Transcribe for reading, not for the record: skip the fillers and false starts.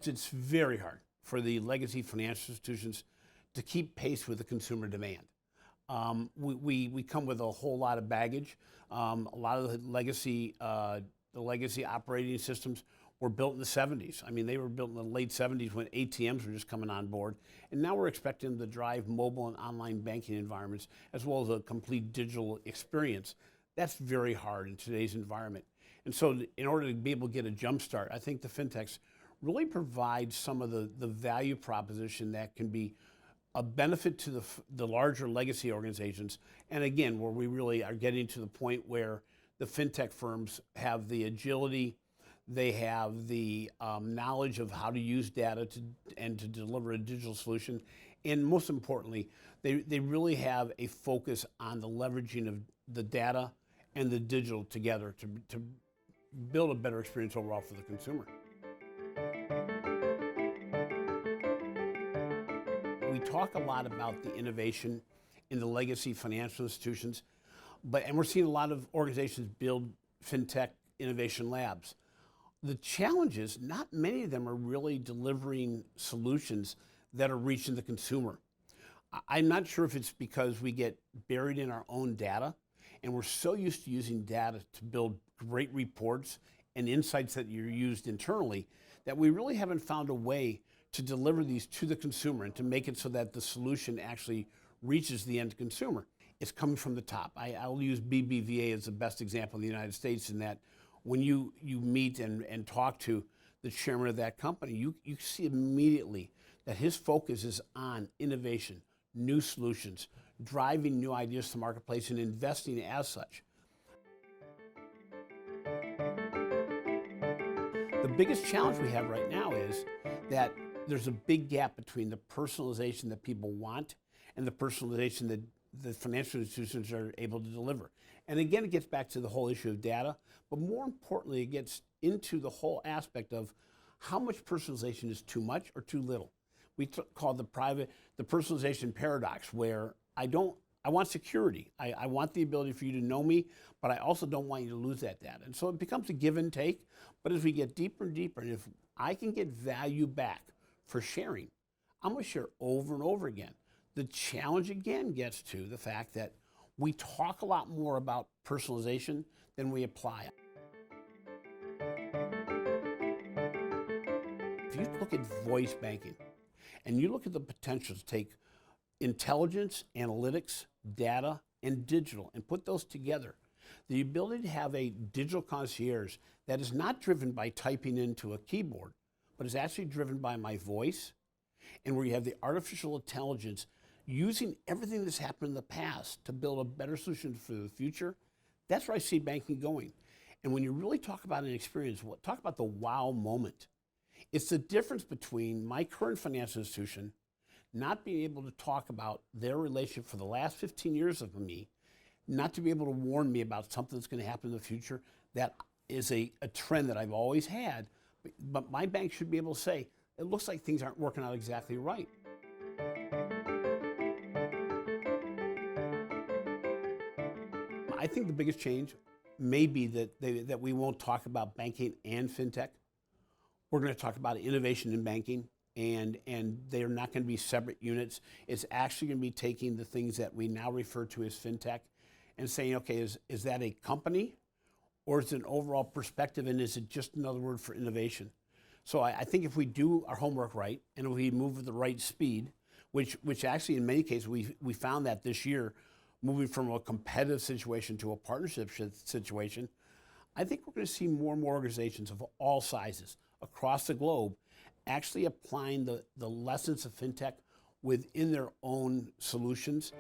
It's very hard for the legacy financial institutions to keep pace with the consumer demand. We come with a whole lot of baggage. A lot of the legacy operating systems were built in the 70s. I mean, they were built in the late 70s when ATMs were just coming on board. And now we're expecting them to drive mobile and online banking environments as well as a complete digital experience. That's very hard in today's environment. And so in order to be able to get a jump start, I think the FinTechs really provide some of the value proposition that can be a benefit to the larger legacy organizations. And again, where we really are getting to the point where the FinTech firms have the agility, they have the knowledge of how to use data and to deliver a digital solution. And most importantly, they really have a focus on the leveraging of the data and the digital together to build a better experience overall for the consumer. We talk a lot about the innovation in the legacy financial institutions, and we're seeing a lot of organizations build FinTech innovation labs. The challenge is not many of them are really delivering solutions that are reaching the consumer. I'm not sure if it's because we get buried in our own data and we're so used to using data to build great reports and insights that are used internally that we really haven't found a way to deliver these to the consumer and to make it so that the solution actually reaches the end consumer. It's coming from the top. I'll use BBVA as the best example in the United States in that when you meet and talk to the chairman of that company, you see immediately that his focus is on innovation, new solutions, driving new ideas to the marketplace and investing as such. The biggest challenge we have right now is that there's a big gap between the personalization that people want and the personalization that the financial institutions are able to deliver. And again, it gets back to the whole issue of data, but more importantly, it gets into the whole aspect of how much personalization is too much or too little. We call the personalization paradox, where I want security. I want the ability for you to know me, but I also don't want you to lose that data. And so it becomes a give and take, but as we get deeper and deeper, and if I can get value back for sharing, I'm gonna share over and over again. The challenge again gets to the fact that we talk a lot more about personalization than we apply it. If you look at voice banking and you look at the potential to take intelligence, analytics, data, and digital and put those together, the ability to have a digital concierge that is not driven by typing into a keyboard, but is actually driven by my voice, and where you have the artificial intelligence using everything that's happened in the past to build a better solution for the future, that's where I see banking going. And when you really talk about an experience, talk about the wow moment. It's the difference between my current financial institution not being able to talk about their relationship for the last 15 years of me, not to be able to warn me about something that's going to happen in the future. That is a trend that I've always had, but my bank should be able to say, it looks like things aren't working out exactly right. I think the biggest change may be that we won't talk about banking and FinTech. We're going to talk about innovation in banking, and they're not going to be separate units. It's actually going to be taking the things that we now refer to as FinTech and saying, okay, is that a company, or is it an overall perspective, and is it just another word for innovation? So I think if we do our homework right, and if we move at the right speed, which actually in many cases we found that this year, moving from a competitive situation to a partnership situation, I think we're going to see more and more organizations of all sizes across the globe actually applying the lessons of FinTech within their own solutions.